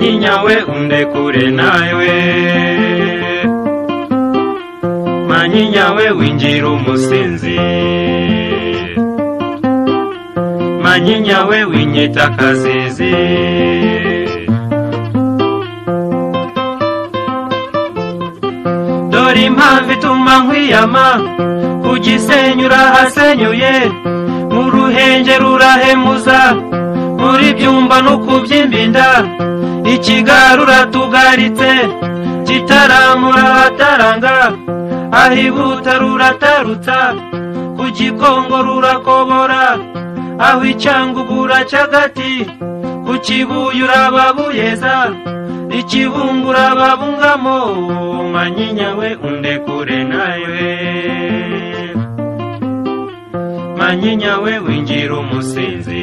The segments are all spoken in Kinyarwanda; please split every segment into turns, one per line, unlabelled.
Manyinya we undekure nawe, Manyinya we winjira umusinzi, Manyinya we winyita akazizi. Dore impamvu ituma nkwiyama, ku Gisenyi urahasenyuye, mu Ruhenge rurahemuza, muri Byumba no ku Byimbinda, i Kigali uratugaritse, Kitaramura hataranga, aho i Buta ruratarutsa, ku Gikongo rurakobora, aho i Cyangugu uracyagati, ku Kibuye urababuyeza, i Kibungo urababungamo. Manyinya we undekure nawe, Manyinya we winjira umusinzi,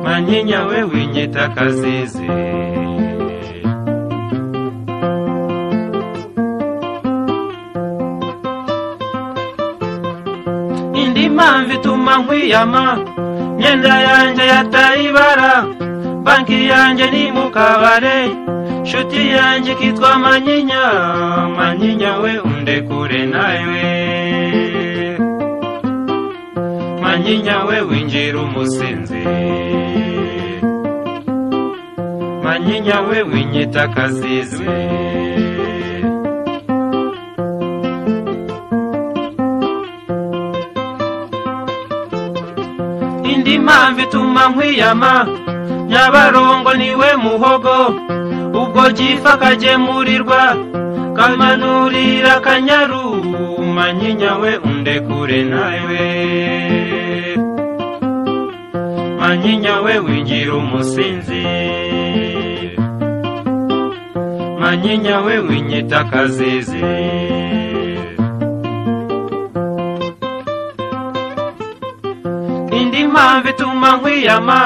Manyinya we winyita akazizi. Indi mpamvu ituma nkwiyama, myenda yanjye yataye ibara, banki yanjye ni mu kabare, nshuti yanjye kitwa Manyinya. Manyinya we undekure nawe, Manyinya we winjira umusinzi, Manyinya we winyita akazizi. Indi mpamvu ituma nkwiyama, Nyabarongo niwe muhogo, ubwo Gifa kagemurirwa, kamanurira Kanyaru. Manyinya we undekure nawe, Manyinya we winjira umusinzi, Manyinya we winyita akazizi. Indi mpamvu ituma nkwiyama,